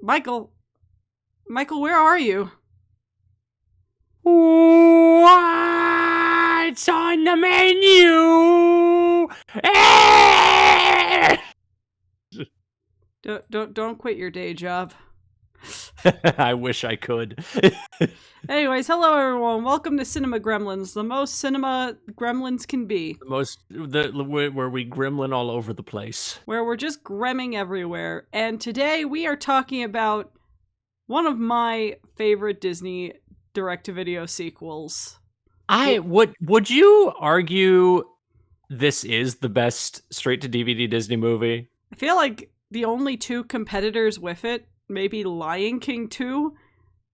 Michael, where are you? What's on the menu? Don't quit your day job. I wish I could. Anyways, hello everyone. Welcome to Cinema Gremlins, the most cinema Gremlins can be. Where we gremlin all over the place. Where we're just gremming everywhere. And today we are talking about one of my favorite Disney direct-to-video sequels. Would you argue this is the best straight-to-DVD Disney movie? I feel like the only two competitors with it, maybe Lion King 2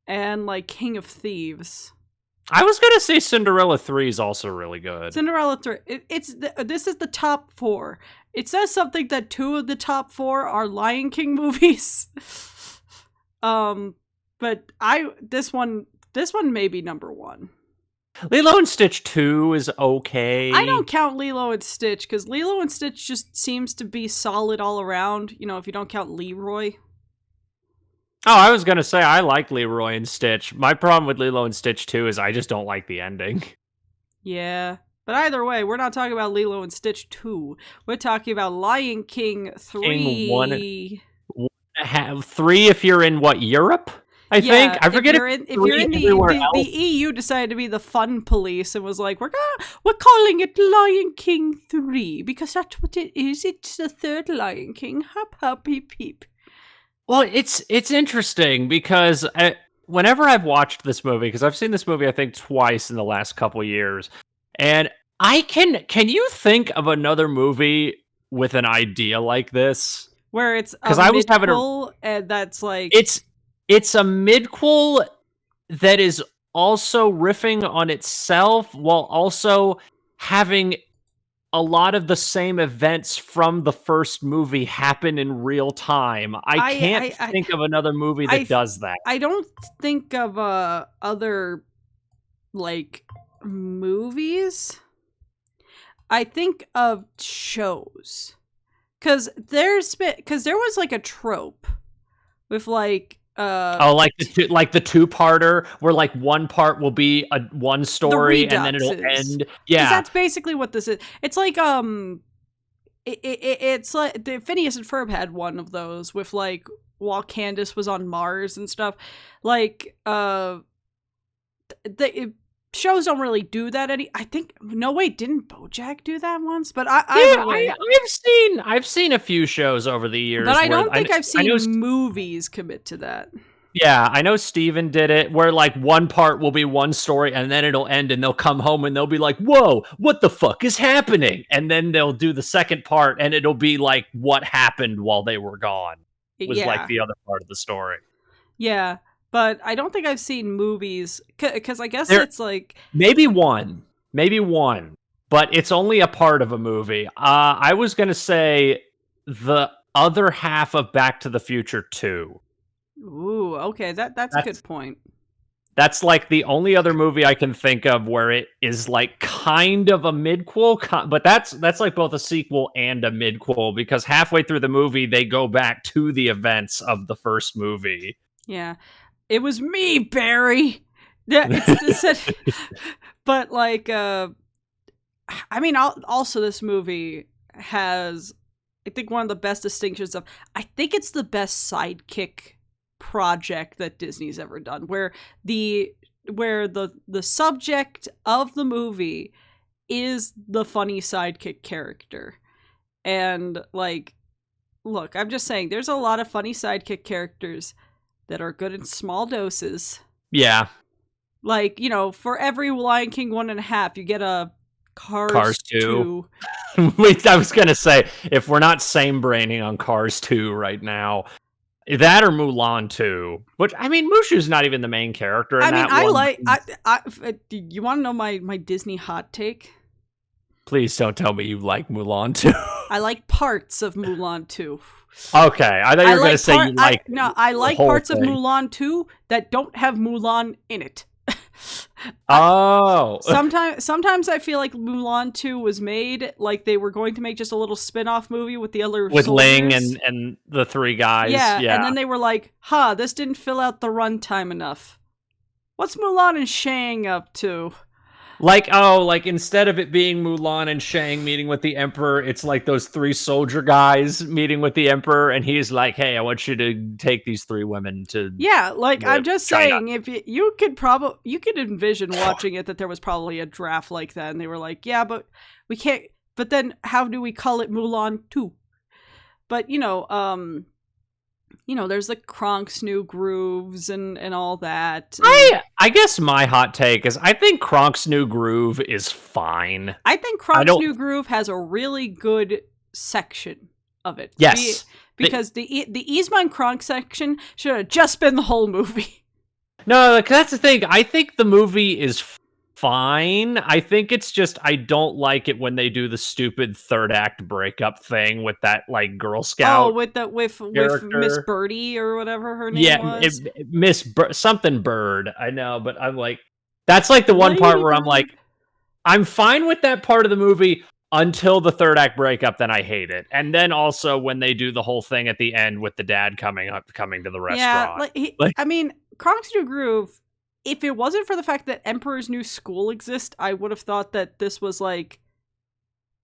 and like King of Thieves. I was gonna say Cinderella 3 is also really good. Cinderella 3, this is the top 4. It says something that 2 of the top 4 are Lion King movies. But this one may be number 1. Lilo and Stitch 2 is okay. I don't count Lilo and Stitch, because Lilo and Stitch just seems to be solid all around, you know, if you don't count Leroy. Oh, I was gonna say, I like Leroy and Stitch. My problem with Lilo and Stitch 2 is I just don't like the ending. Yeah, but either way, we're not talking about Lilo and Stitch 2. We're talking about Lion King 3. King 3 if you're in, Europe? I think. I forget if you're in the EU decided to be the fun police and was like, we're calling it Lion King 3 because that's what it is. It's the third Lion King. Hop, hop, peep, peep. Well, it's interesting because whenever I've watched this movie, because I've seen this movie I think twice in the last couple years, and can you think of another movie with an idea like this? Where it's a midquel and that's like... It's a midquel that is also riffing on itself while also having a lot of the same events from the first movie happen in real time. I can't think of another movie that does that. I don't think of other like movies. I think of shows. Cause there was like a trope with like like the two-parter where like one part will be one story and then it'll end. Yeah, that's basically what this is. It's like it's like the Phineas and Ferb had one of those with like while Candace was on Mars and stuff. Like shows don't really do that I think didn't BoJack do that once? But I've seen a few shows over the years, but I don't think I've seen movies commit to that. Yeah, I know Steven did it, where like one part will be one story and then it'll end and they'll come home and they'll be like, whoa, what the fuck is happening? And then they'll do the second part and it'll be like what happened while they were gone was like the other part of the story. Yeah. But I don't think I've seen movies, because I guess it's like... Maybe one, but it's only a part of a movie. I was going to say the other half of Back to the Future 2. Ooh, okay, that's a good point. That's like the only other movie I can think of where it is like kind of a midquel, but that's like both a sequel and a midquel, because halfway through the movie, they go back to the events of the first movie. Yeah. It was me, Barry. Yeah, but like, I mean, also this movie has, I think, one of the best distinctions of, I think it's the best sidekick project that Disney's ever done, where the subject of the movie is the funny sidekick character, and like, look, I'm just saying, there's a lot of funny sidekick characters that are good in small doses. Yeah. Like, you know, for every Lion King 1.5, you get a Cars 2. Wait, I was going to say, if we're not same-braining on Cars 2 right now, that or Mulan 2. Which, I mean, Mushu's not even the main character in that one. You want to know my Disney hot take? Please don't tell me you like Mulan 2. I like parts of Mulan 2. Okay, I thought you were going to say you like... I like parts of Mulan 2 that don't have Mulan in it. Oh, Sometimes I feel like Mulan 2 was made like they were going to make just a little spin-off movie with the other with Ling soldiers. and the three guys. Yeah, Yeah. and then they were like, "Huh, this didn't fill out the runtime enough. What's Mulan and Shang up to?" Like instead of it being Mulan and Shang meeting with the Emperor, it's like those three soldier guys meeting with the Emperor, and he's like, "Hey, I want you to take these three women to Yeah, like I'm just China." saying, if you could probably you could envision watching it that there was probably a draft like that, and they were like, "Yeah, but we can't." But then, how do we call it Mulan 2? But there's the Kronk's new grooves and all that. And I guess my hot take is I think Kronk's new groove is fine. I think Kronk's new groove has a really good section of it. Yes, because the Yzma and Kronk section should have just been the whole movie. No, that's the thing. I think the movie is fine. I think it's just I don't like it when they do the stupid third act breakup thing with that like Girl Scout. Oh, with Miss Birdie or whatever her name was. Something Bird. I know, but I'm like, that's like the one part where I'm like, I'm fine with that part of the movie until the third act breakup. Then I hate it, and then also when they do the whole thing at the end with the dad coming to the restaurant. Yeah, I mean, Kronk's New Groove. If it wasn't for the fact that Emperor's New School exists, I would have thought that this was like,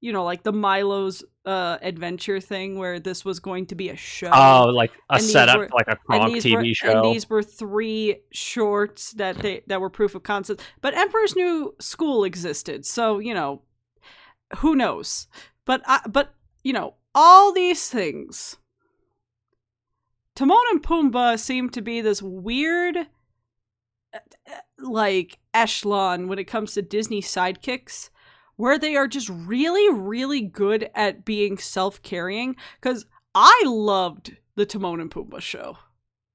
like the Milo's adventure thing, where this was going to be a show. Oh, like a setup, like a Kronk TV show. And these were 3 shorts that were proof of concept. But Emperor's New School existed, so who knows? But all these things. Timon and Pumbaa seem to be this weird, like, echelon when it comes to Disney sidekicks, where they are just really, really good at being self-carrying. Because I loved the Timon and Pumbaa show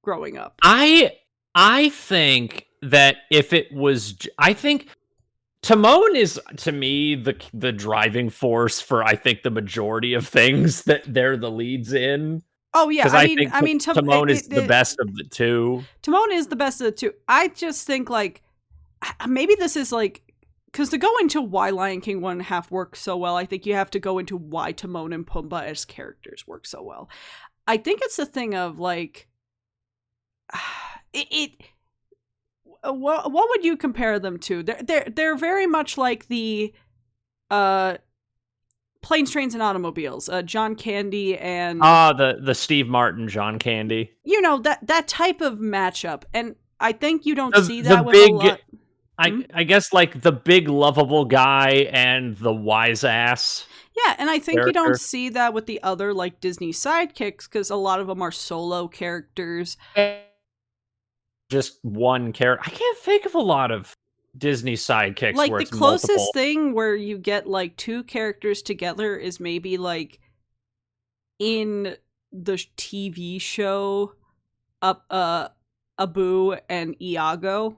growing up. I think that if it was, I think Timon is, to me, the driving force for, I think, the majority of things that they're the leads in. Oh yeah, I mean, Timon is the best of the two. Timon is the best of the two. I just think like maybe this is like because to go into why Lion King 1.5 works so well, I think you have to go into why Timon and Pumbaa as characters work so well. I think it's the thing of like What would you compare them to? They're very much like the Planes, Trains, and Automobiles, John Candy and the Steve Martin John Candy. That type of matchup, and I think you don't see that with a lot. I guess like the big lovable guy and the wise ass. Yeah, and I think you don't see that with the other like Disney sidekicks because a lot of them are solo characters. Just one character. I can't think of a lot of Disney sidekicks like where the it's closest multiple. Thing where you get like 2 characters together is maybe like in the TV show Abu and Iago.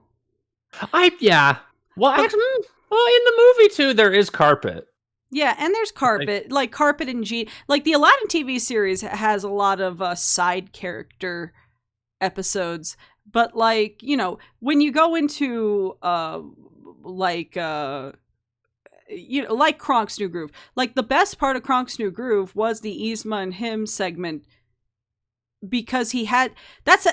Well, in the movie too there is Carpet. Yeah, and there's Carpet, like Carpet and G. Like the Aladdin TV series has a lot of side character episodes. But like, when you go into like Kronk's New Groove, like the best part of Kronk's New Groove was the Yzma and him segment because he had that's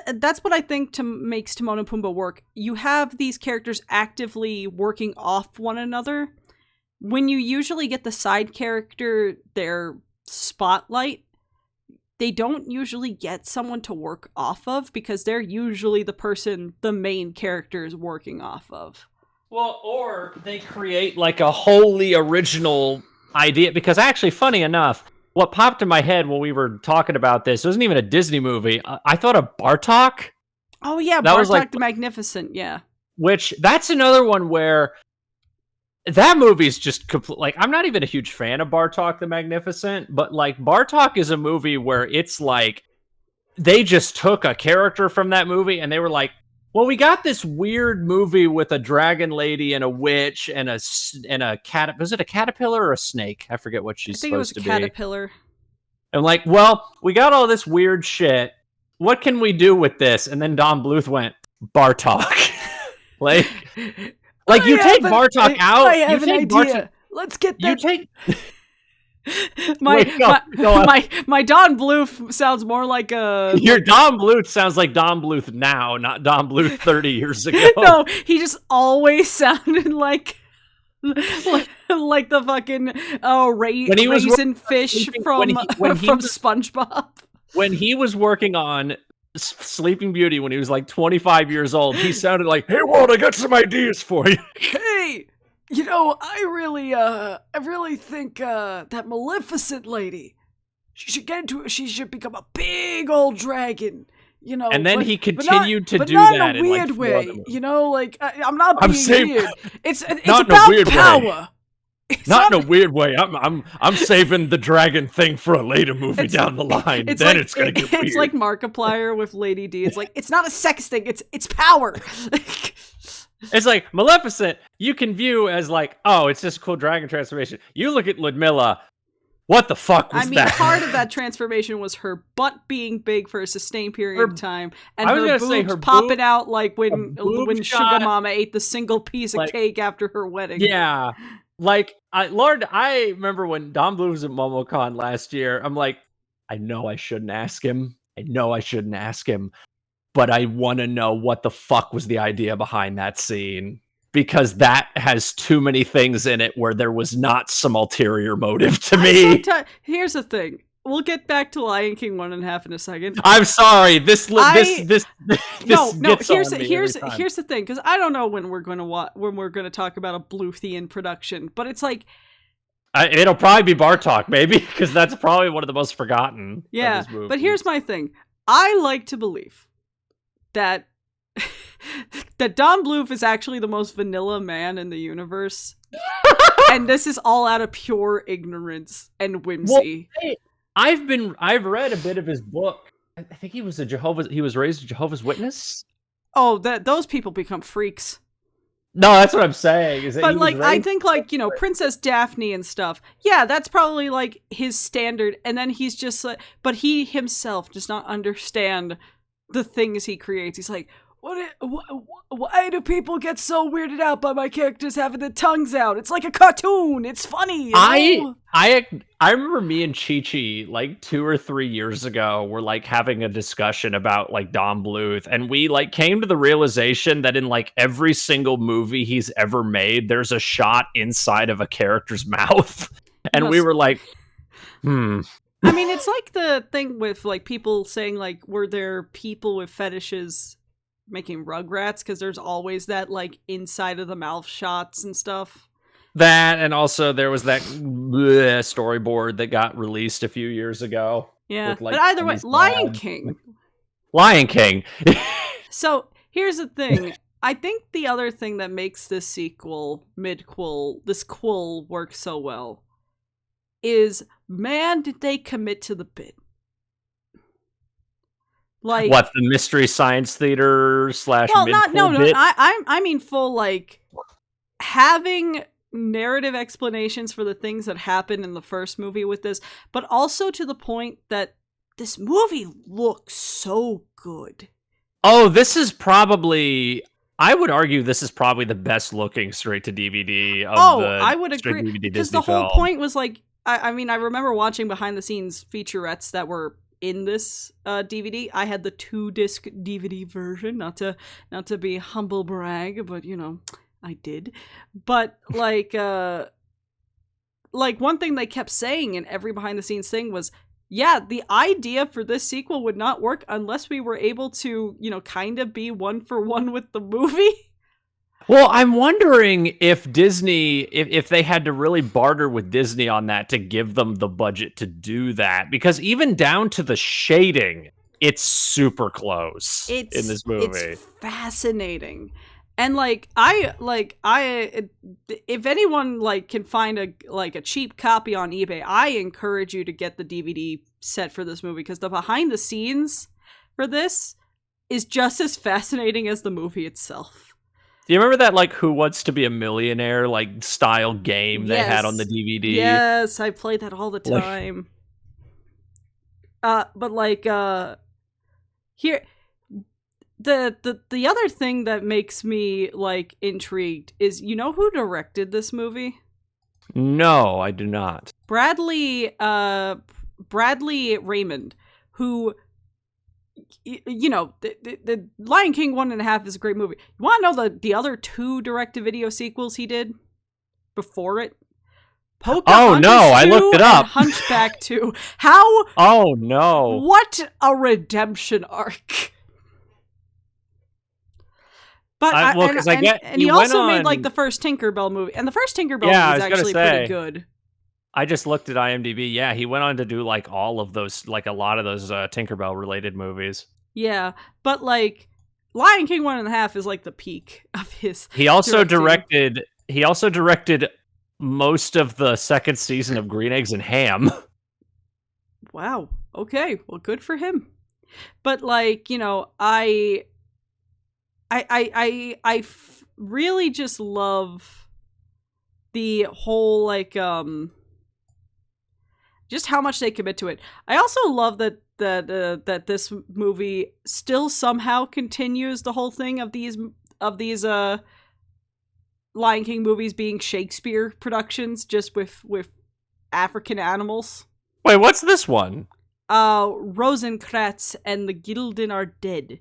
what I think makes Timon and Pumbaa work. You have these characters actively working off one another. When you usually get the side character their spotlight, they don't usually get someone to work off of because they're usually the person the main character is working off of. Well, or they create like a wholly original idea because actually, funny enough, what popped in my head when we were talking about this wasn't even a Disney movie. I thought of Bartok. Oh yeah, that Bartok was like, the Magnificent, yeah. Which, that's another one where that movie's just complete. Like, I'm not even a huge fan of Bartok the Magnificent, but like Bartok is a movie where it's like they just took a character from that movie and they were like, well, we got this weird movie with a dragon lady and a witch and a cat. Was it a caterpillar or a snake? I forget what she's supposed to be. I think it was a caterpillar. And like, well, we got all this weird shit. What can we do with this? And then Don Bluth went, Bartok. Like, Like, you take Bartok out. I have an idea. Let's get that. You take. my Wait, go on. my Don Bluth sounds more like a. Your Don Bluth sounds like Don Bluth now, not Don Bluth 30 years ago. No, he just always sounded like the fucking raisin fish from SpongeBob. When he was working on Sleeping Beauty when he was like 25 years old, he sounded like, "Hey, Walt, I got some ideas for you." Hey, you know, I really think that Maleficent lady, she should become a big old dragon. You know, and then he continued to do not that in a weird way. You know, like I'm not being weird. It's not about in a weird power. Not in a weird way. I'm saving the dragon thing for a later movie down the line. It's gonna get weird. It's like Markiplier with Lady D. It's like it's not a sex thing. It's power. It's like Maleficent. You can view as like, oh, it's just a cool dragon transformation. You look at Ludmilla. What the fuck was that? Part of that transformation was her butt being big for a sustained period of time, and her boobs popping out like when Sugar Mama ate the single piece of cake after her wedding. Yeah. Like, I remember when Don Bluth was at MomoCon last year, I'm like, I know I shouldn't ask him. But I want to know what the fuck was the idea behind that scene. Because that has too many things in it where there was not some ulterior motive to me. Here's the thing. We'll get back to Lion King 1.5 in a second. I'm sorry. This no. Here's the thing, because I don't know when we're going to talk about a Bluthian production, but it's like it'll probably be Bartok, maybe, because that's probably one of the most forgotten. Yeah, of his movies. But here's my thing. I like to believe that that Don Bluth is actually the most vanilla man in the universe, and this is all out of pure ignorance and whimsy. Well, I've read a bit of his book. I think he was raised a Jehovah's Witness. Oh, those people become freaks. No, that's what I'm saying. But like, I think like, you know, Princess Daphne and stuff. Yeah, that's probably like his standard. And then he's just like, but he himself does not understand the things he creates. He's like, why do people get so weirded out by my characters having their tongues out? It's like a cartoon. It's funny. You know? I remember me and Chi-Chi like 2 or 3 years ago were like having a discussion about like Don Bluth, and we like came to the realization that in like every single movie he's ever made, there's a shot inside of a character's mouth. And we were like, I mean, it's like the thing with like people saying like, were there people with fetishes making Rugrats, because there's always that like inside of the mouth shots and stuff. That, and also there was that storyboard that got released a few years ago. Yeah, with, like, but either way, Lion King. So here's the thing. I think the other thing that makes this sequel, this quill work so well is, man, did they commit to the bit. Like, what, the Mystery Science Theater / bit? I mean full, like, having narrative explanations for the things that happened in the first movie with this, but also to the point that this movie looks so good. Oh, this is probably, I would argue this is probably the best looking straight to DVD of the I would agree, because the whole point was like, I mean, I remember watching behind the scenes featurettes that were in this DVD. I had the 2-disc DVD version, not to be humble brag, but you know, I did. But like one thing they kept saying in every behind the scenes thing was, yeah, the idea for this sequel would not work unless we were able to, you know, kind of be 1-for-1 with the movie. Well, I'm wondering if Disney, if they had to really barter with Disney on that to give them the budget to do that, because even down to the shading, it's super close in this movie. It's fascinating. And if anyone like can find a cheap copy on eBay, I encourage you to get the DVD set for this movie, because the behind the scenes for this is just as fascinating as the movie itself. Do you remember that, like, Who Wants to Be a Millionaire, like, style game they had on the DVD? Yes, I played that all the time. But, like, here, the other thing that makes me like intrigued is, you know who directed this movie? No, I do not. Bradley Raymond, who, you know, the Lion King 1.5 is a great movie. You want to know the other 2 direct-to-video sequels he did before it? Oh no, I looked it up. Hunchback 2. How? Oh no. What a redemption arc. But he also made like the first Tinkerbell movie, and the first Tinkerbell movie is actually pretty good. I just looked at IMDb. Yeah, he went on to do like all of those, like a lot of those Tinkerbell related movies. Yeah, but like Lion King 1.5 is like the peak of his. He also directed. He also directed most of the second season of Green Eggs and Ham. Wow. Okay. Well, good for him. But like, you know, really just love the whole like just how much they commit to it. I also love that this movie still somehow continues the whole thing of these Lion King movies being Shakespeare productions, just with African animals. Wait, what's this one? Rosencrantz and the Gilden are dead.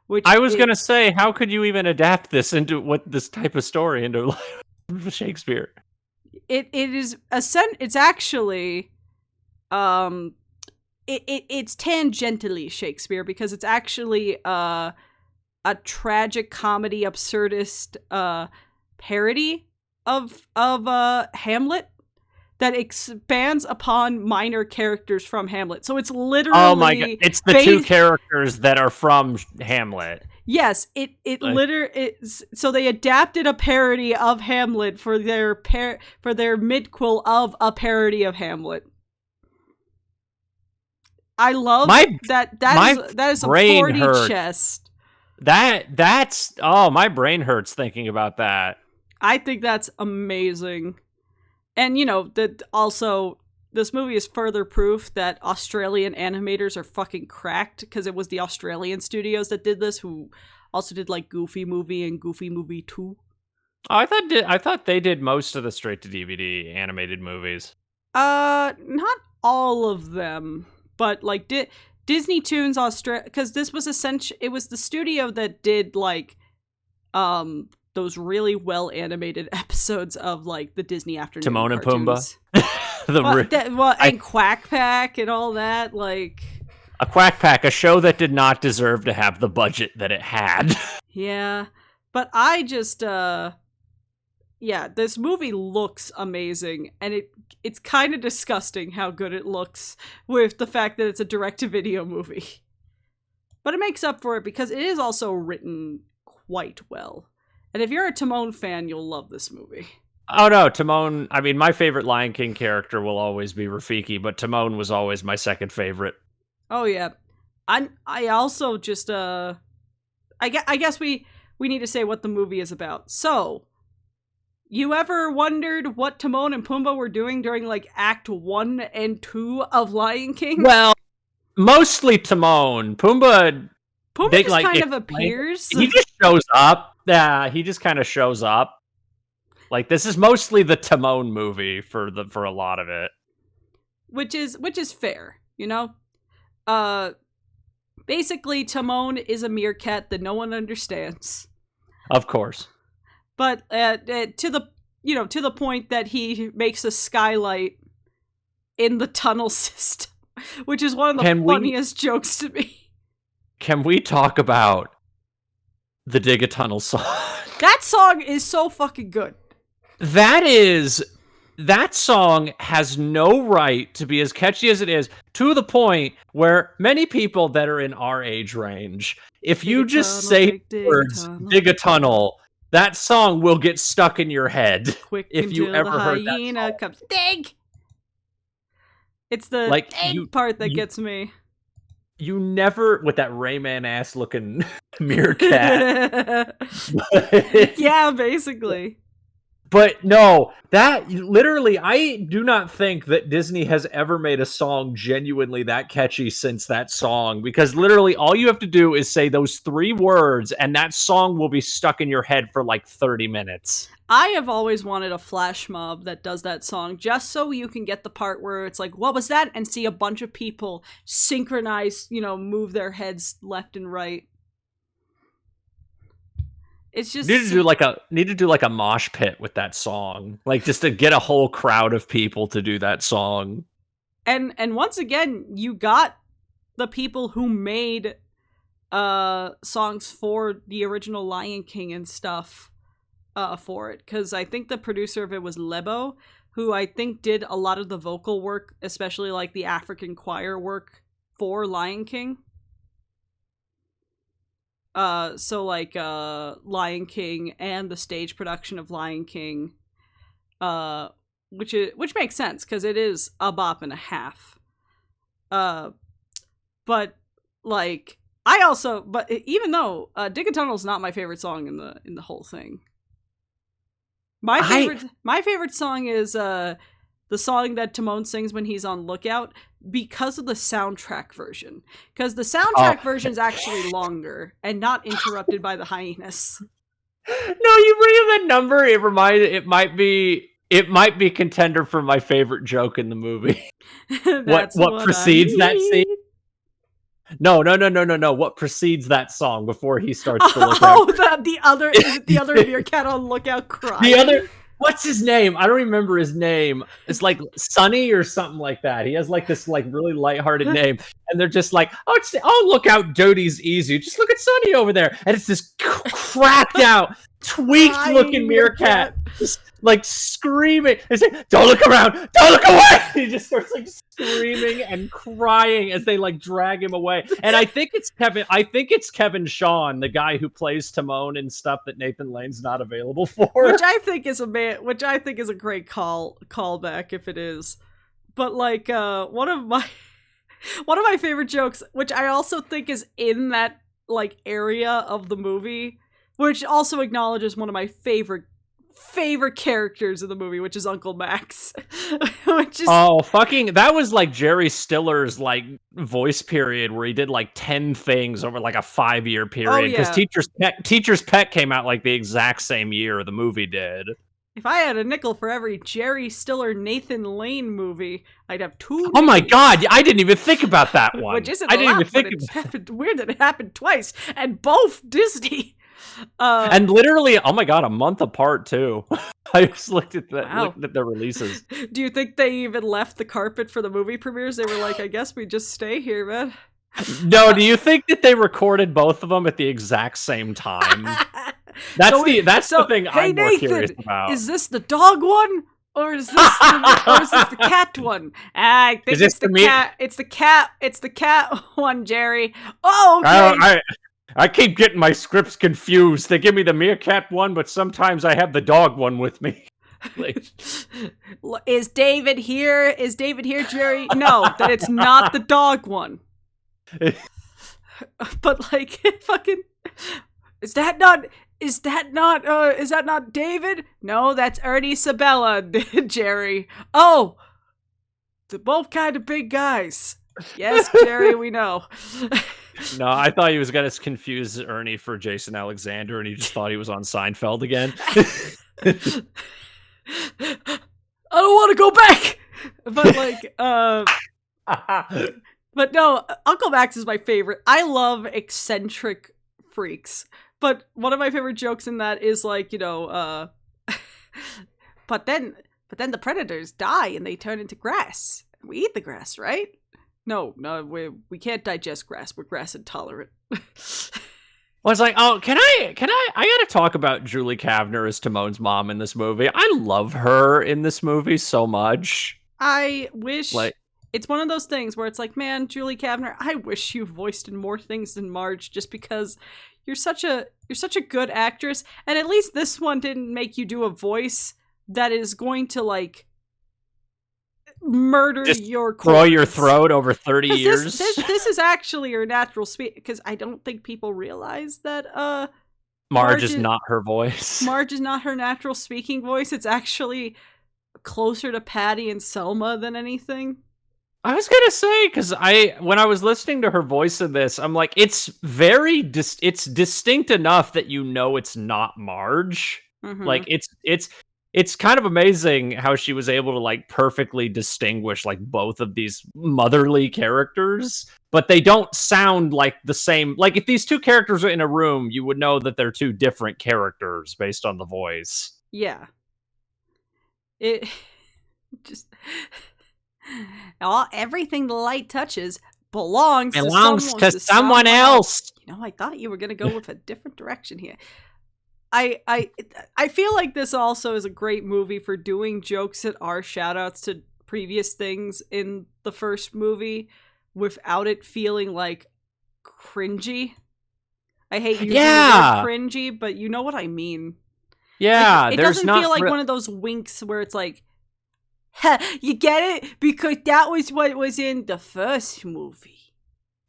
Which I was gonna say, how could you even adapt this into this type of story into Shakespeare? It's actually it's tangentially Shakespeare, because it's actually a tragic comedy absurdist parody of Hamlet that expands upon minor characters from Hamlet. So it's literally, oh my god, it's the 2 characters that are from Hamlet. Yes, so they adapted a parody of Hamlet for their midquel of a parody of Hamlet. I love that is a 40 chest. That's my brain hurts thinking about that. I think that's amazing. And, you know, that also, this movie is further proof that Australian animators are fucking cracked, because it was the Australian studios that did this, who also did, like, Goofy Movie and Goofy Movie 2. Oh, I thought they did most of the straight-to-DVD animated movies. Not all of them, but, like, Disney Toons Australia, because this was it was the studio that did, like, those really well animated episodes of like the Disney afternoon Timon cartoons. And Pumbaa. And Quack Pack and all that, like a Quack Pack, a show that did not deserve to have the budget that it had. Yeah, but I just this movie looks amazing, and it's kind of disgusting how good it looks with the fact that it's a direct-to-video movie. But it makes up for it because it is also written quite well. And if you're a Timon fan, you'll love this movie. Oh no, Timon, I mean, my favorite Lion King character will always be Rafiki, but Timon was always my second favorite. Oh yeah. I also just I guess we need to say what the movie is about. So, you ever wondered what Timon and Pumbaa were doing during like Act 1 and 2 of Lion King? Well, mostly Timon. Pumbaa just kind of appears. He just shows up. Yeah, he just kind of shows up. Like, this is mostly the Timon movie for a lot of it. Which is fair, you know? Basically, Timon is a meerkat that no one understands. Of course. But to the point that he makes a skylight in the tunnel system, which is one of the funniest jokes to me. Can we talk about the Dig a Tunnel song? That song is so fucking good. That song has no right to be as catchy as it is, to the point where many people that are in our age range, if you just say the words "dig a tunnel," that song will get stuck in your head. Quick, if you ever heard that song. Comes, dig! It's the dig part that gets me. You never, with that Rayman ass looking meerkat. Yeah, basically. But no, that literally, I do not think that Disney has ever made a song genuinely that catchy since that song, because literally all you have to do is say those 3 words and that song will be stuck in your head for like 30 minutes. I have always wanted a flash mob that does that song just so you can get the part where it's like, what was that? And see a bunch of people synchronize, move their heads left and right. It's just Need to do like a mosh pit with that song, like just to get a whole crowd of people to do that song. And once again, you got the people who made songs for the original Lion King and stuff for it, because I think the producer of it was Lebo, who I think did a lot of the vocal work, especially like the African choir work for Lion King. So like Lion King and the stage production of Lion King, which makes sense because it is a bop and a half. But like but even though Dig a Tunnel is not my favorite song in the whole thing. My favorite song is the song that Timon sings when he's on lookout, because of the soundtrack version. Because the soundtrack version is actually longer and not interrupted by the hyenas. No, you bring up that number. It might be contender for my favorite joke in the movie. what precedes that scene? No. What precedes that song before he starts to look out? The other meerkat on lookout crying? The other, what's his name? I don't remember his name. It's like Sonny or something like that. He has like this like really lighthearted name, and they're just like, oh, look out, Doty's easy. Just look at Sonny over there, and it's this cracked out, tweaked looking meerkat. Just like screaming and saying, "Don't look around! Don't look away!" He just starts like screaming and crying as they like drag him away. And I think it's Kevin Shawn, the guy who plays Timon and stuff that Nathan Lane's not available for. Which I think is a great callback if it is. But like one of my favorite jokes, which I also think is in that like area of the movie, which also acknowledges one of my favorite characters in the movie, which is Uncle Max. That was like Jerry Stiller's like voice period where he did like 10 things over like a 5-year period, because Teacher's Pet came out like the exact same year the movie did. If I had a nickel for every Jerry Stiller Nathan Lane movie, I'd have 2. Oh my god, I didn't even think about that one. Which isn't it's weird that it happened twice, and both Disney. And literally, oh my god, a month apart too. I just looked at the releases. Do you think they even left the carpet for the movie premieres? They were like, I guess we just stay here, man. No, do you think that they recorded both of them at the exact same time? That's the thing I'm more curious about. Is this the dog one? Or is this the cat one? I think it's the cat. It's the cat one, Jerry. Oh, okay. I keep getting my scripts confused. They give me the meerkat one, but sometimes I have the dog one with me. Is David here? Jerry? No, that it's not the dog one. But like, fucking, is that not David? No, that's Ernie Sabella, Jerry. Oh, they're both kind of big guys. Yes, Jerry, we know. No, I thought he was going to confuse Ernie for Jason Alexander, and he just thought he was on Seinfeld again. I don't want to go back! But, like, but no, Uncle Max is my favorite. I love eccentric freaks. But one of my favorite jokes in that is, like, but then the predators die and they turn into grass. We eat the grass, right? No, we can't digest grass. We're grass intolerant. Well, it's like, oh, I gotta talk about Julie Kavner as Timon's mom in this movie. I love her in this movie so much. I wish, it's one of those things where it's like, man, Julie Kavner, I wish you voiced in more things than Marge, just because you're such a good actress, and at least this one didn't make you do a voice that is going to like murder your corpse. Throw your throat over 30 years. This is actually your natural speech, because I don't think people realize that Marge is not her voice. Marge is not her natural speaking voice. It's actually closer to Patty and Selma than anything. I was gonna say, because when I was listening to her voice in this, I'm like, it's very it's distinct enough that you know it's not Marge. Mm-hmm. Like it's kind of amazing how she was able to like perfectly distinguish like both of these motherly characters, but they don't sound like the same. Like if these two characters are in a room, you would know that they're two different characters based on the voice. Yeah. It just everything the light touches belongs to someone else. You know, I thought you were going to go with a different direction here. I feel like this also is a great movie for doing jokes that are shout-outs to previous things in the first movie without it feeling like cringy. I hate using the word cringy, but you know what I mean. Yeah, like, it doesn't feel like one of those winks where it's like, you get it? Because that was what was in the first movie.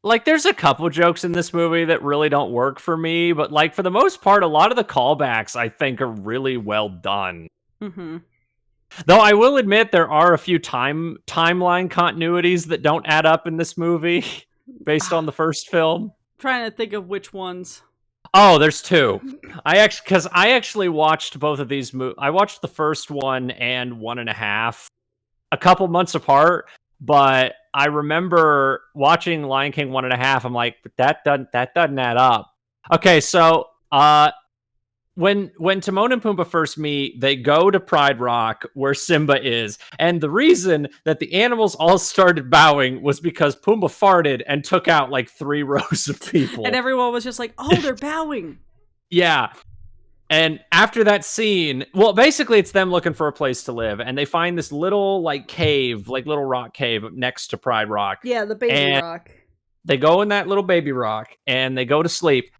Like, there's a couple jokes in this movie that really don't work for me, but, like, for the most part, a lot of the callbacks, I think, are really well done. Mm-hmm. Though I will admit there are a few timeline continuities that don't add up in this movie, based on the first film. I'm trying to think of which ones. Oh, there's two. I actually watched both of these movies. I watched the first one and 1.5 a couple months apart, but I remember watching Lion King 1.5. I'm like, that doesn't add up. Okay, so when Timon and Pumbaa first meet, they go to Pride Rock where Simba is, and the reason that the animals all started bowing was because Pumbaa farted and took out like 3 rows of people, and everyone was just like, "Oh, they're bowing." Yeah. And after that scene, well, basically it's them looking for a place to live, and they find this little like cave, like little rock cave next to Pride Rock. Yeah, the baby rock. They go in that little baby rock and they go to sleep,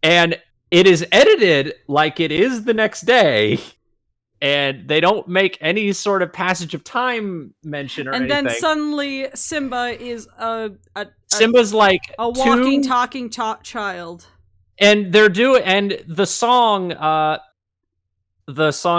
and it is edited like it is the next day, and they don't make any sort of passage of time mention or anything. And then suddenly Simba is Simba's like a walking, talking child. And the song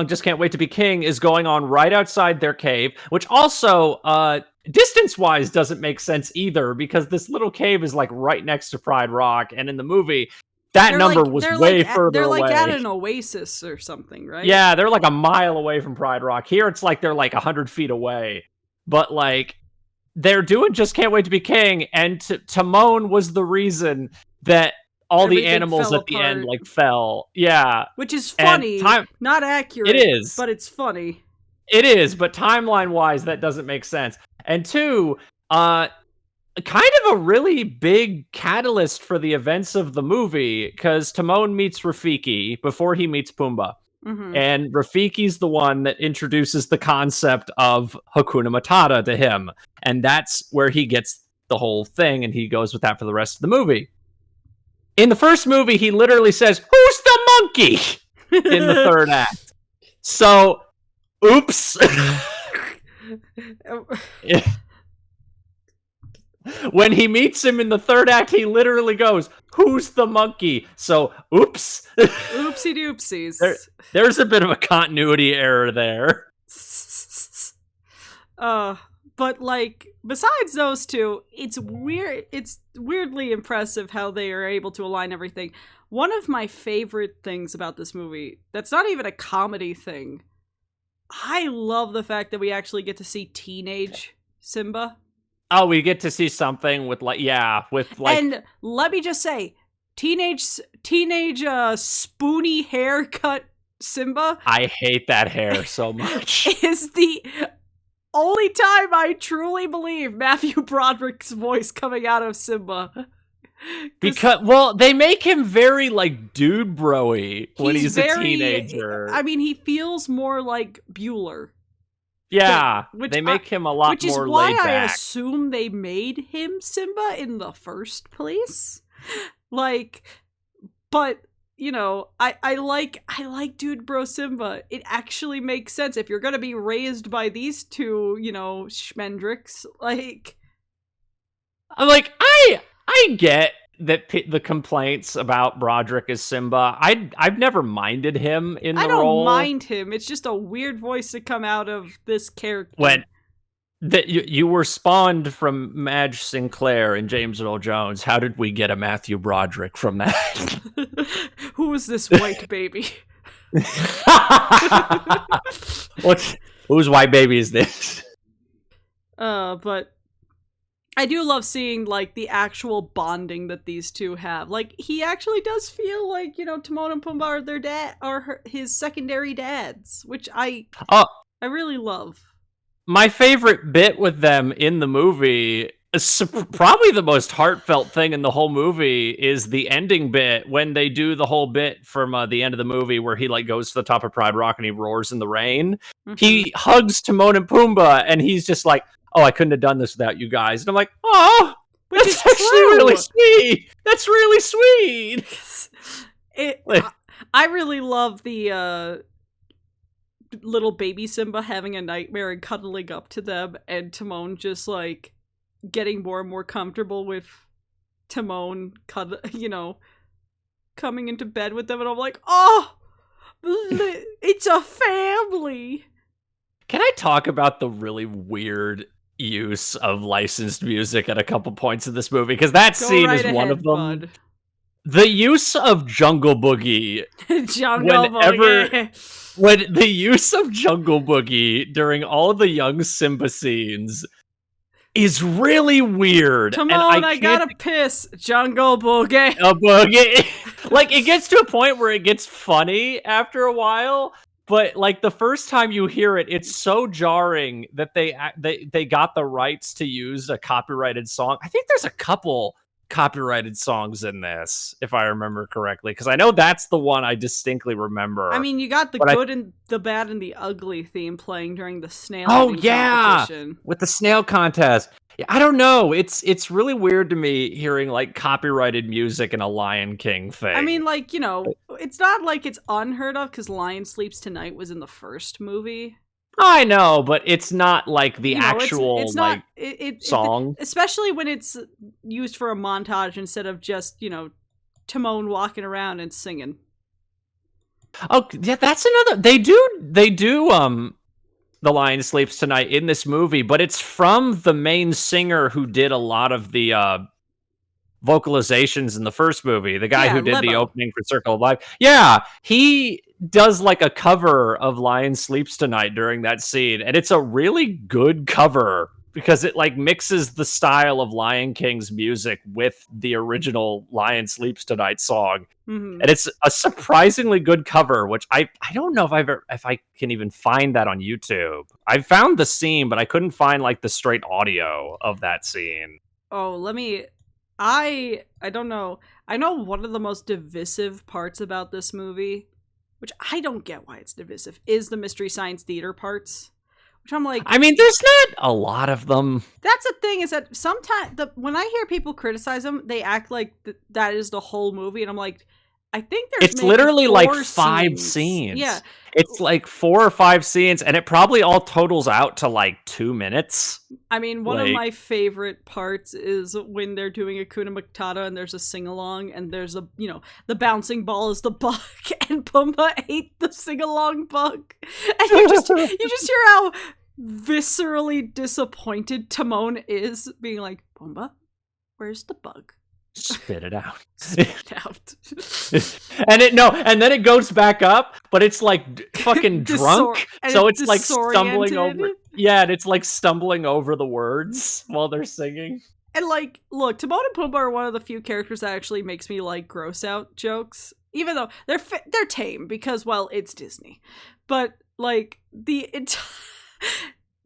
Just Can't Wait to Be King is going on right outside their cave, which also distance-wise doesn't make sense either, because this little cave is like right next to Pride Rock, and in the movie that number was way further away. They're like at an oasis or something, right? Yeah, they're like a mile away from Pride Rock. Here it's like they're like 100 feet away. But like they're doing Just Can't Wait to Be King, and Timon was the reason that all the animals at the end like fell. Yeah. Which is funny. Not accurate. It is. But it's funny. It is, but timeline-wise, that doesn't make sense. And 2, kind of a really big catalyst for the events of the movie, because Timon meets Rafiki before he meets Pumbaa. Mm-hmm. And Rafiki's the one that introduces the concept of Hakuna Matata to him. And that's where he gets the whole thing, and he goes with that for the rest of the movie. In the first movie, he literally says, "Who's the monkey?" in the third act. So, oops. When he meets him in the third act, he literally goes, "Who's the monkey?" So, oops. Oopsie doopsies. There's a bit of a continuity error there. But like, besides those two, it's weirdly impressive how they are able to align everything. One of my favorite things about this movie, that's not even a comedy thing, I love the fact that we actually get to see teenage Simba. Oh, we get to see something with and let me just say, teenage spoony haircut Simba. I hate that hair so much. Is the only time I truly believe Matthew Broderick's voice coming out of Simba. Because, well, they make him very, like, dude bro-y when he's a teenager. I mean, he feels more like Bueller. Yeah, they make him a lot more laid back. Which is why I assume they made him Simba in the first place. Like, but, you know, I like dude bro Simba. It actually makes sense if you're gonna be raised by these two, you know, schmendricks. Like, I'm like, I get the complaints about Broderick as Simba. I've never minded him in I the don't role. mind him. It's just a weird voice to come out of this character. When that you were spawned from Madge Sinclair and James Earl Jones. How did we get a Matthew Broderick from that? Who is this white baby? Whose white baby is this? But I do love seeing, like, the actual bonding that these two have. Like, he actually does feel like, Timon and Pumbaa are their dad, or his secondary dads, which I really love. My favorite bit with them in the movie, probably the most heartfelt thing in the whole movie, is the ending bit when they do the whole bit from the end of the movie where he like goes to the top of Pride Rock and he roars in the rain. Mm-hmm. He hugs Timon and Pumbaa and he's just like, "Oh, I couldn't have done this without you guys." And I'm like, "Oh, that's actually really sweet. That's really sweet." I really love the little baby Simba having a nightmare and cuddling up to them, and Timon just like getting more and more comfortable with Timon, coming into bed with them, and I'm like, oh, it's a family. Can I talk about the really weird use of licensed music at a couple points in this movie? Because that scene is one of them. Bud. The use of Jungle Boogie. When the use of Jungle Boogie during all of the young Simba scenes is really weird. Timon, I gotta piss. Jungle Boogie. A boogie. Like, it gets to a point where it gets funny after a while, but like the first time you hear it, it's so jarring that they got the rights to use a copyrighted song. I think there's a couple copyrighted songs in this, if I remember correctly, because I know that's the one I distinctly remember. I mean, you got the good and the bad and the ugly theme playing during the snail competition. With the snail contest. I don't know, it's really weird to me hearing like copyrighted music in a Lion King thing. I mean, like, it's not like it's unheard of because Lion Sleeps Tonight was in the first movie. I know, but it's not like the actual it's not, song. Especially when it's used for a montage instead of just, Timon walking around and singing. Oh, yeah, that's another. They do The Lion Sleeps Tonight in this movie, but it's from the main singer who did a lot of the vocalizations in the first movie, the guy who did the opening for Circle of Life. Yeah, he does like a cover of Lion Sleeps Tonight during that scene, and it's a really good cover because it like mixes the style of Lion King's music with the original Lion Sleeps Tonight song. Mm-hmm. And it's a surprisingly good cover, which I don't know if I can even find that on YouTube. I found the scene, but I couldn't find like the straight audio of that scene. Oh, I don't know. I know one of the most divisive parts about this movie, which I don't get why it's divisive, is the Mystery Science Theater parts. Which I'm like, I mean, there's not a lot of them. That's the thing, is that sometimes when I hear people criticize them, they act like that is the whole movie, and I'm like, I think it's literally like 5 scenes. Yeah. It's like 4 or 5 scenes, and it probably all totals out to like 2 minutes. I mean, one of my favorite parts is when they're doing Hakuna Matata and there's a sing-along, and there's the bouncing ball is the bug, and Pumbaa ate the sing-along bug. And you just hear how viscerally disappointed Timon is, being like, Pumbaa, where's the bug? Spit it out. Spit it out. And then it goes back up, but it's like fucking drunk. So it's like stumbling over. Yeah, and it's like stumbling over the words while they're singing. And like, look, Timon and Pumbaa are one of the few characters that actually makes me like gross out jokes, even though they're tame because, well, it's Disney. But like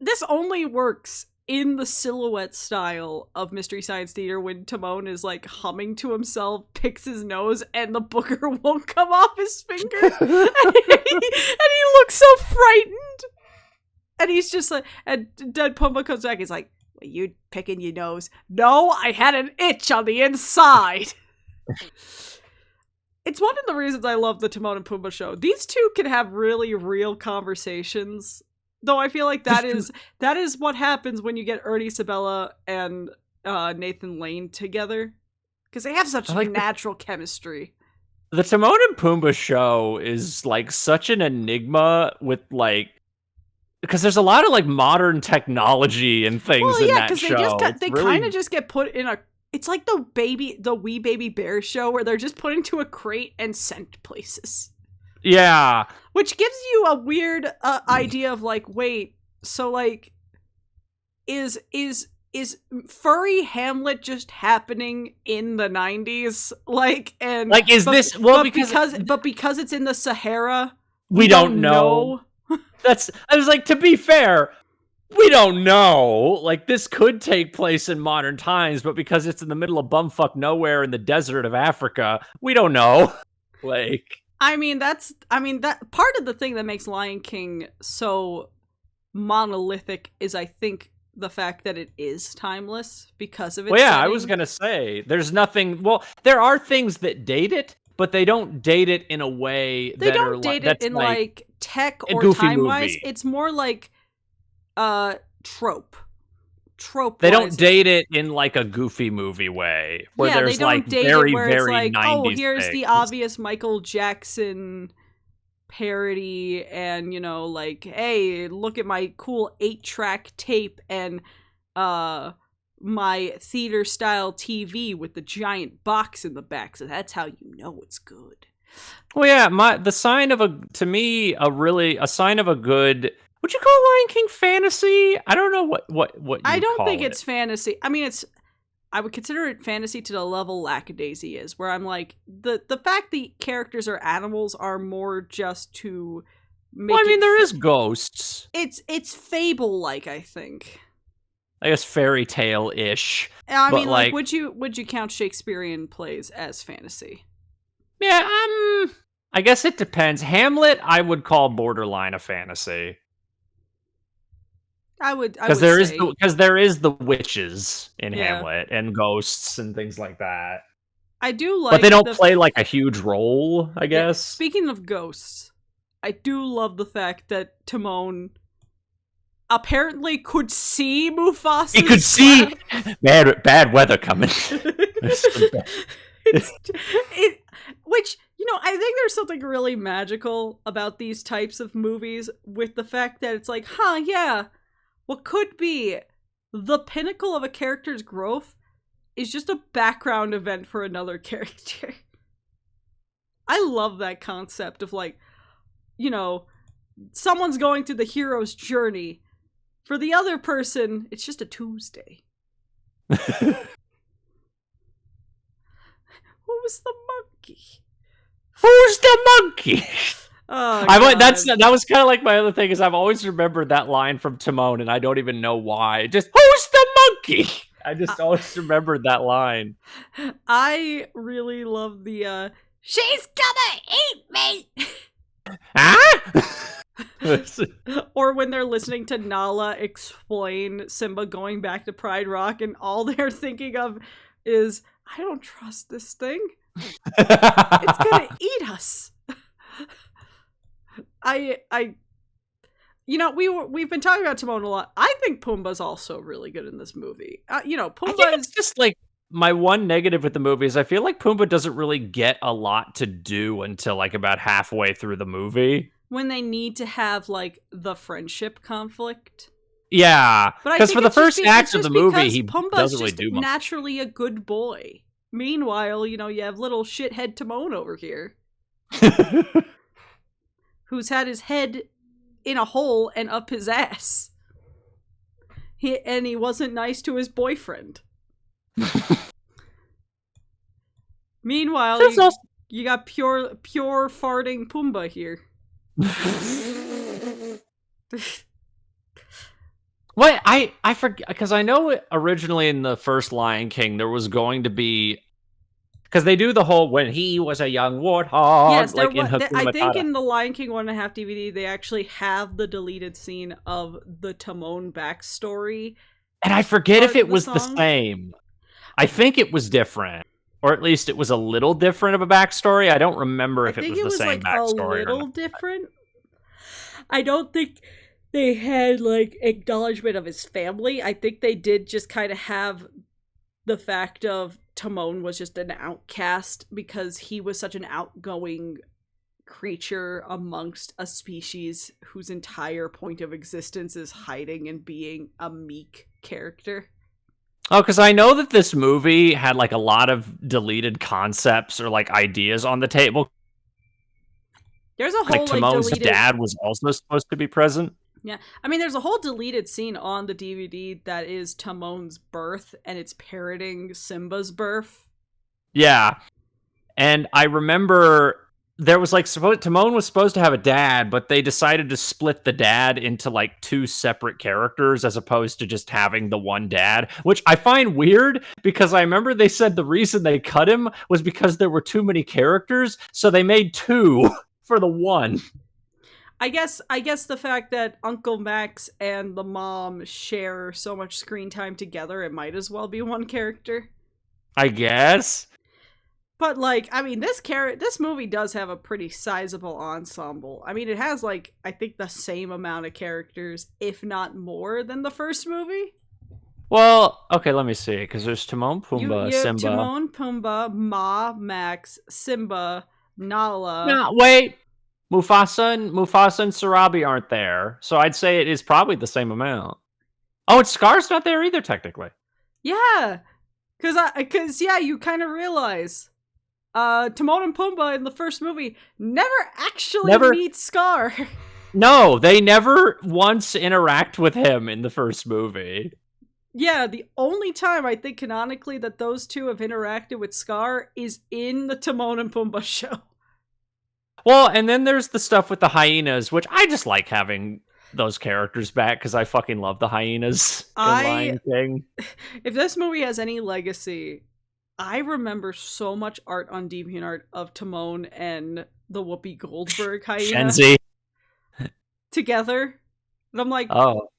this only works in the silhouette style of Mystery Science Theater when Timon is like humming to himself, picks his nose, and the booger won't come off his finger. and he looks so frightened. And he's just like, and then Pumbaa comes back, he's like, "Were you picking your nose?" "No, I had an itch on the inside." It's one of the reasons I love the Timon and Pumbaa show. These two can have really real conversations. Though I feel like that is what happens when you get Ernie Sabella and Nathan Lane together. because they have such I like natural chemistry. the Timon and Pumbaa show is like such an enigma with like because there's a lot of like modern technology and things Well, in yeah, that because show. It's they kind of really just get put in a. It's like the wee baby bear show where they're just put into a crate and sent places, yeah. which gives you a weird idea of like, wait, so like, is furry Hamlet just happening in the 90s? Like, and Like is this well because it's in the Sahara, we don't know. I was like, to be fair, we don't know. Like, this could take place in modern times, but because it's in the middle of bumfuck nowhere in the desert of Africa, we don't know. Like, I mean, that part of the thing that makes Lion King so monolithic is, I think, the fact that it is timeless because of its well, yeah, setting. I was gonna say, there's nothing. Well, there are things that date it, but they don't date it in a way They that are don't like date it that's in like like tech a or goofy time wise. movie. It's more like trope. They don't date it in like a goofy movie way where Yeah, they there's like don't date it very where it's very like, oh, 90s here's the things. obvious Michael Jackson parody, and like, hey, look at my cool 8-track tape and my theater style TV with the giant box in the back, so that's how you know it's good. Well, yeah, the sign of a sign of a good. Would you call Lion King fantasy? I don't know what you I would don't call think it. it's fantasy. I mean, I would consider it fantasy to the level Lackadaisy is, where I'm like, the fact the characters are animals are more just to make. Well, I mean, there is ghosts. It's fable-like, I think. I guess fairy tale ish. I mean, like, would you count Shakespearean plays as fantasy? Yeah, I guess it depends. Hamlet, I would call borderline a fantasy. I would because there is the witches in Yeah. Hamlet and ghosts and things like that. I do like, but they don't play like a huge role, I guess. Speaking of ghosts, I do love the fact that Timon apparently could see Mufasa. He could see bad weather coming. Which, I think there's something really magical about these types of movies with the fact that it's like, yeah, what could be the pinnacle of a character's growth is just a background event for another character. I love that concept of like, someone's going through the hero's journey. For the other person, it's just a Tuesday. Who was the monkey? Who's the monkey? Oh, that was kind of like my other thing is I've always remembered that line from Timon, and I don't even know why. Just who's the monkey? I just always remembered that line. I really love the she's gonna eat me. Huh? Or when they're listening to Nala explain Simba going back to Pride Rock, and all they're thinking of is, I don't trust this thing. It's gonna eat us. We've been talking about Timon a lot. I think Pumbaa's also really good in this movie. Pumbaa is just like my one negative with the movie is I feel like Pumbaa doesn't really get a lot to do until like about halfway through the movie. When they need to have like the friendship conflict. Yeah, because for the first act of the movie, he doesn't really do much. Naturally a good boy. Meanwhile, you have little shithead Timon over here. Who's had his head in a hole and up his ass. He wasn't nice to his boyfriend. Meanwhile, you got pure farting Pumbaa here. What I forget, because I know originally in the first Lion King there was going to be, because they do the whole when he was a young warthog. Yes, like in I think in the Lion King 1.5 DVD they actually have the deleted scene of the Timon backstory. And I forget if it was the same. I think it was different, or at least it was a little different of a backstory. I don't remember if it was the same backstory. A little different. I don't think they had like acknowledgement of his family. I think they did just kind of have the fact of Timon was just an outcast because he was such an outgoing creature amongst a species whose entire point of existence is hiding and being a meek character. Oh, because I know that this movie had like a lot of deleted concepts or like ideas on the table. There's a Like whole Timon's deleted dad was also supposed to be present. Yeah. I mean, there's a whole deleted scene on the DVD that is Timon's birth, and it's parroting Simba's birth. Yeah. And I remember there was like Timon was supposed to have a dad, but they decided to split the dad into like two separate characters as opposed to just having the one dad, which I find weird because I remember they said the reason they cut him was because there were too many characters, so they made two for the one. I guess the fact that Uncle Max and the mom share so much screen time together, it might as well be one character. I guess. But like, I mean, this movie does have a pretty sizable ensemble. I mean, it has like, I think the same amount of characters, if not more, than the first movie. Well, okay, let me see, because there's Timon, Pumbaa, you have Simba. Timon, Pumbaa, Ma, Max, Simba, Nala. No, wait. Mufasa and Sarabi aren't there, so I'd say it is probably the same amount. Oh, Scar's not there either, technically. Yeah, because you kind of realize, Timon and Pumbaa in the first movie never actually meet Scar. No, they never once interact with him in the first movie. Yeah, the only time I think canonically that those two have interacted with Scar is in the Timon and Pumbaa show. Well, and then there's the stuff with the hyenas, which I just like having those characters back because I fucking love the hyenas in Lion King. If this movie has any legacy, I remember so much art on DeviantArt of Timon and the Whoopi Goldberg hyena Shenzi together. And I'm like, oh.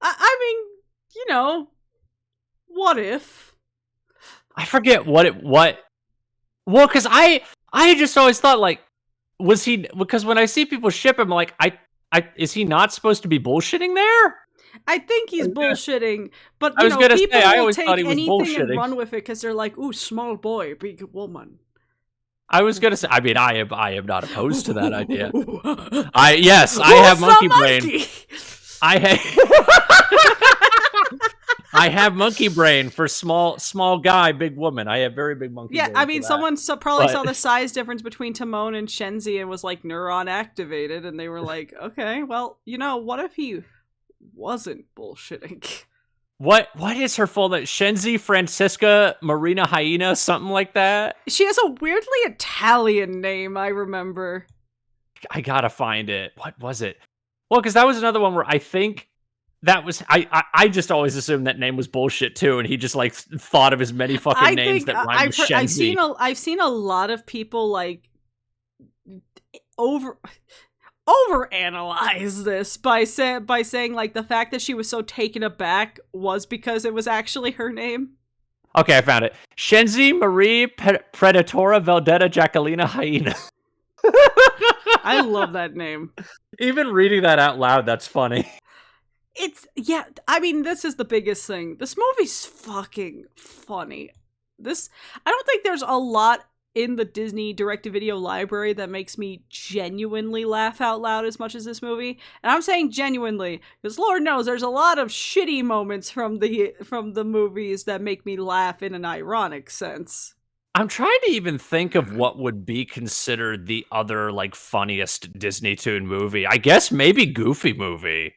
I mean, you know, what if? I forget what. Well, because I just always thought, like, was he, because when I see people ship him, like, is he not supposed to be bullshitting there? I think he's bullshitting, but people will take anything and run with it because they're like, ooh, small boy, big woman. I was gonna say, I mean, I am not opposed to that idea. I have monkey brain. I have monkey brain for small guy, big woman. I have very big monkey brain. Yeah, I mean, someone probably saw the size difference between Timon and Shenzi and was like neuron activated, and they were like, okay, well, you know, what if he wasn't bullshitting? What is her full name? Shenzi Francisca Marina Hyena, something like that? She has a weirdly Italian name, I remember. I gotta find it. What was it? Well, because that was another one where I think that was I just always assumed that name was bullshit too, and he just like thought of as many fucking names that rhyme with Shenzi. I've seen a lot of people like overanalyze this by saying like the fact that she was so taken aback was because it was actually her name. Okay, I found it. Shenzi Marie Predatora Veldetta Jacquelina Hyena. I love that name. Even reading that out loud, that's funny. I mean, this is the biggest thing. This movie's fucking funny. I don't think there's a lot in the Disney direct-to-video library that makes me genuinely laugh out loud as much as this movie. And I'm saying genuinely, because Lord knows there's a lot of shitty moments from the movies that make me laugh in an ironic sense. I'm trying to even think of what would be considered the other, like, funniest Disney Toon movie. I guess maybe Goofy Movie.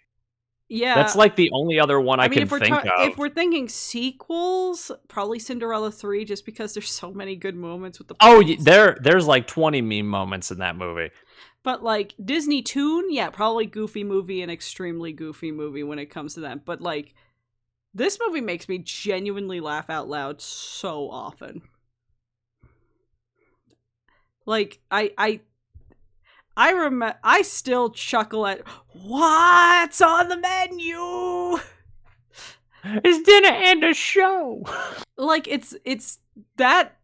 Yeah. That's, like, the only other one I can think of. If we're thinking sequels, probably Cinderella 3, just because there's so many good moments with the there's, like, 20 meme moments in that movie. But, like, Disney Toon, yeah, probably Goofy Movie and Extremely Goofy Movie when it comes to that. But, like, this movie makes me genuinely laugh out loud so often. Like, I still chuckle at what's on the menu. It's dinner and a show. Like, it's that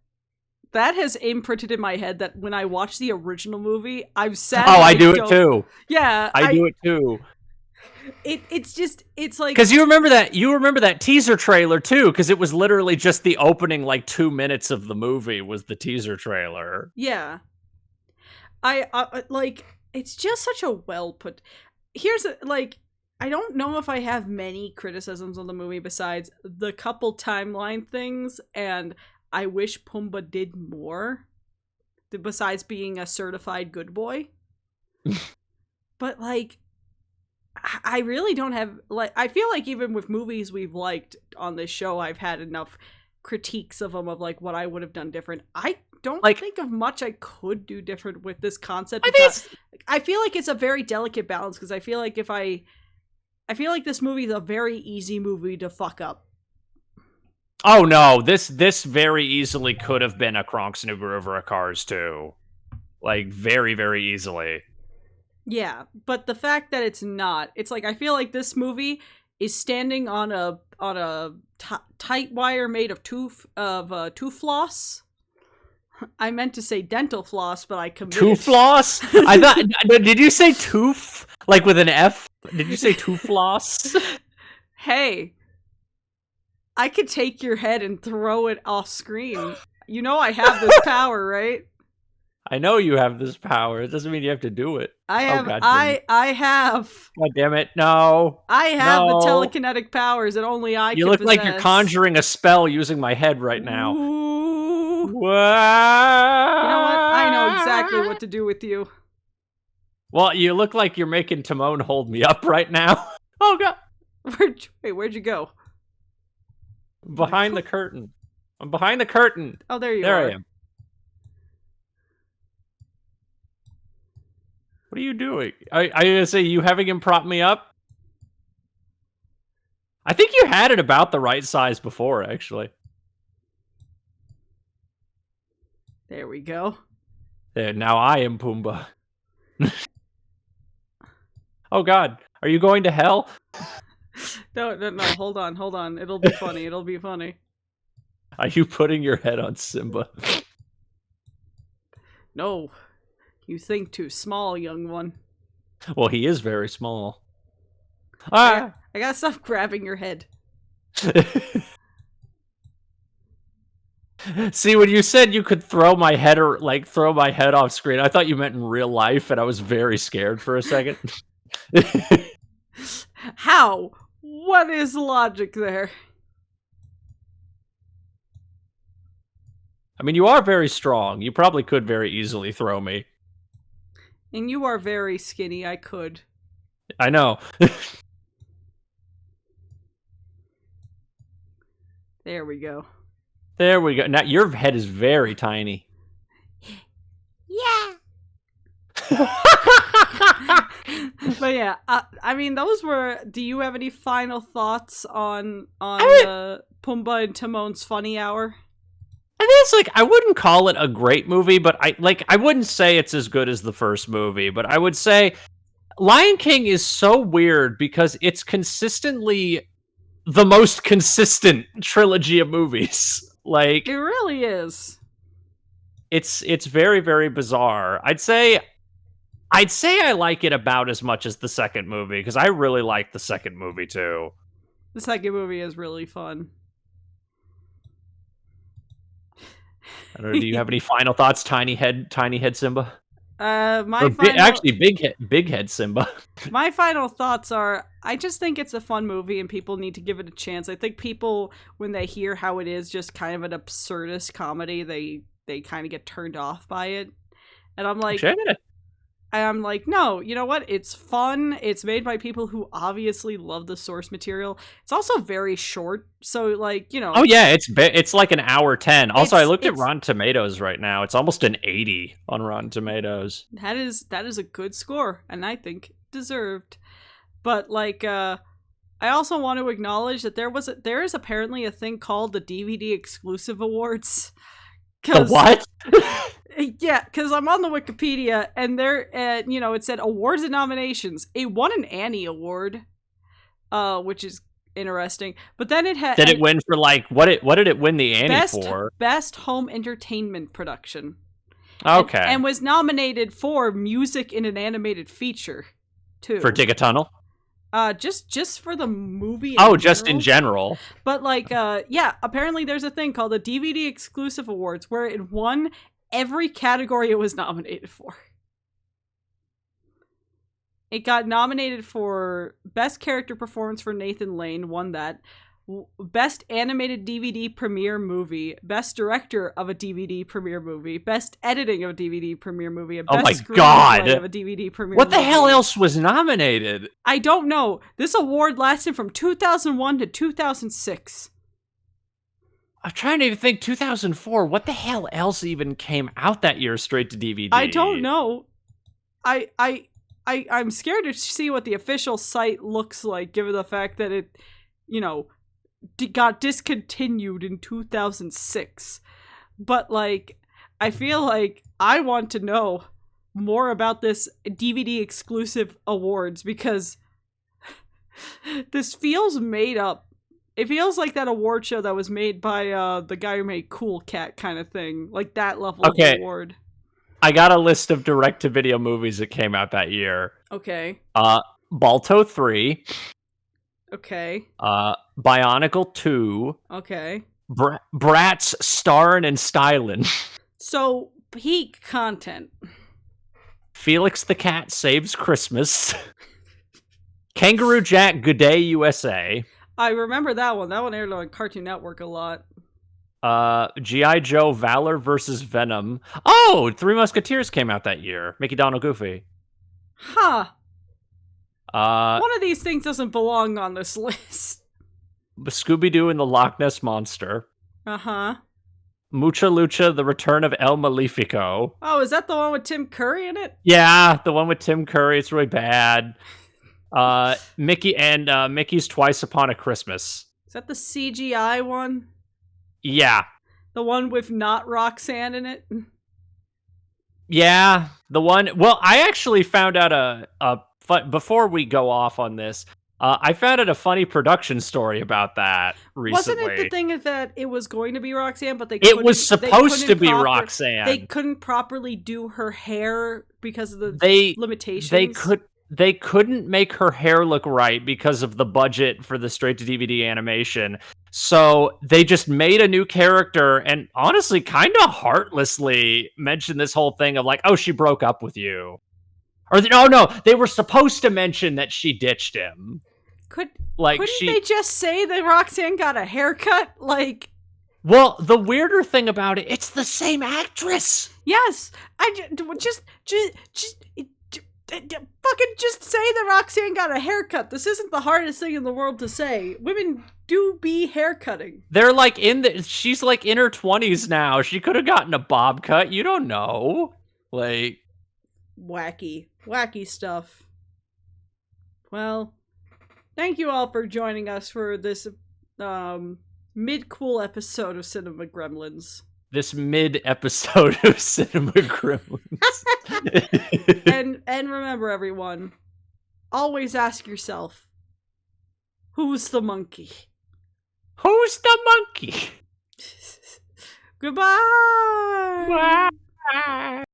has imprinted in my head that when I watch the original movie, I've sat. Oh, I do it too. Yeah, I do it too. it's like, Because you remember that teaser trailer too, because it was literally just the opening like 2 minutes of the movie was the teaser trailer. yeah. I like, it's just such a well put. Here's like, I don't know if I have many criticisms of the movie besides the couple timeline things, and I wish Pumbaa did more besides being a certified good boy. But like, I really don't have, like, I feel like even with movies we've liked on this show, I've had enough critiques of them of like what I would have done different. I don't Like, think of much I could do different with this concept. I think I feel like it's a very delicate balance, because I feel like I feel like this movie is a very easy movie to fuck up. oh no, this very easily could have been a Kronk Snooker over a Cars too. Like, very, very easily. Yeah, but the fact that it's not, it's like, I feel like this movie is standing on a tight wire made of tooth floss. I meant to say dental floss, but I committed. Tooth floss? I thought. Did you say tooth? Like with an F? Did you say tooth floss? Hey, I could take your head and throw it off screen. You know I have this power, right? I know you have this power. It doesn't mean you have to do it. I have. God I have. God damn it! No. I have No. the telekinetic powers that only I. You can look possess. like you're conjuring a spell using my head right now. Ooh. What? You know what? I know exactly what to do with you. Well, you look like you're making Timon hold me up right now. Oh god! Where'd you go? Behind the curtain. I'm behind the curtain. Oh, there you There are. I am. What are you doing? I gonna say, you having him prop me up? I think you had it about the right size before, actually. There we go. There, now I am Pumbaa. Oh god, are you going to hell? No, hold on. It'll be funny. It'll be funny. Are you putting your head on Simba? No. You think too small, young one. Well, he is very small. Ah! I gotta stop grabbing your head. See, when you said you could throw my head off screen, I thought you meant in real life, and I was very scared for a second. How? What is logic there? I mean, you are very strong. You probably could very easily throw me. And you are very skinny. I could. I know. There we go. There we go. Now, your head is very tiny. Yeah. But yeah, I mean, those were. Do you have any final thoughts on Pumbaa and Timon's funny hour? I think it's like, I wouldn't call it a great movie, but I wouldn't say it's as good as the first movie, but I would say Lion King is so weird because it's consistently the most consistent trilogy of movies. Like, It really is. it's very, very bizarre. I'd say I like it about as much as the second movie, because I really like the second movie too. The second movie is really fun. I don't know, do you have any final thoughts, tiny head Simba? Actually, big head Simba. My final thoughts are, I just think it's a fun movie and people need to give it a chance. I think people, when they hear how it is just kind of an absurdist comedy, they kind of get turned off by it. And I'm like, no, you know what? It's fun. It's made by people who obviously love the source material. It's also very short, so like, you know. Oh yeah, it's like an hour 10. Also, I looked at Rotten Tomatoes right now. It's almost an 80 on Rotten Tomatoes. That is a good score, and I think deserved. But like, I also want to acknowledge that there is apparently a thing called the DVD Exclusive Awards. The what? Yeah, because I'm on the Wikipedia, and there, it said awards and nominations. It won an Annie Award, which is interesting. But then it had. Did it win for like what did it win the Annie for? Best Home Entertainment Production. Okay. And was nominated for music in an animated feature, too. For Dig a Tunnel? Just for the movie Oh, in just in general. general. But yeah, apparently there's a thing called the DVD Exclusive Awards where it won every category it was nominated for. It got nominated for Best Character Performance for Nathan Lane, won that. Best Animated DVD Premiere Movie, Best Director of a DVD Premiere Movie, Best Editing of a DVD Premiere Movie, and Oh my Best God. Screenplay of a DVD Premiere What the Movie. hell else was nominated? I don't know. This award lasted from 2001 to 2006. I'm trying to even think. 2004. What the hell else even came out that year straight to DVD? I don't know. I'm scared to see what the official site looks like, given the fact that it, got discontinued in 2006. But I feel like I want to know more about this DVD exclusive awards because this feels made up. It feels like that award show that was made by the guy who made Cool Cat kind of thing, like that level of award. I got a list of direct-to-video movies that came out that year. Okay. Balto 3. Okay. Bionicle 2. Okay. Bratz Starrin' and Stylin'. So, peak content. Felix the Cat Saves Christmas. Kangaroo Jack Good Day USA. I remember that one. That one aired on Cartoon Network a lot. G.I. Joe Valor vs. Venom. Oh, Three Musketeers came out that year. Mickey, Donald, Goofy. Huh. One of these things doesn't belong on this list. Scooby-Doo and the Loch Ness Monster. Uh-huh. Mucha Lucha, The Return of El Malefico. Oh, is that the one with Tim Curry in it? Yeah, the one with Tim Curry. It's really bad. Mickey and Mickey's Twice Upon a Christmas. Is that the CGI one? Yeah. The one with not Roxanne in it? Yeah, the one... Well, I actually found out before we go off on this, I found out a funny production story about that recently. Wasn't it the thing that it was going to be Roxanne, but it was supposed to be Roxanne. They couldn't properly do her hair because of the limitations. They couldn't make her hair look right because of the budget for the straight-to-DVD animation. So they just made a new character and honestly kind of heartlessly mentioned this whole thing of oh, she broke up with you. Or no, they were supposed to mention that she ditched him. Couldn't they just say that Roxanne got a haircut? Well, the weirder thing about it, it's the same actress. Yes, fucking just say that Roxanne got a haircut. This isn't the hardest thing in the world to say. Women do be haircutting. They're she's in her 20s now. She could have gotten a bob cut. You don't know. Wacky stuff. Well, thank you all for joining us for this mid-cool episode of Cinema Gremlins. This mid-episode of Cinema Gremlins. and remember, everyone, always ask yourself, who's the monkey? Who's the monkey? Goodbye! Bye!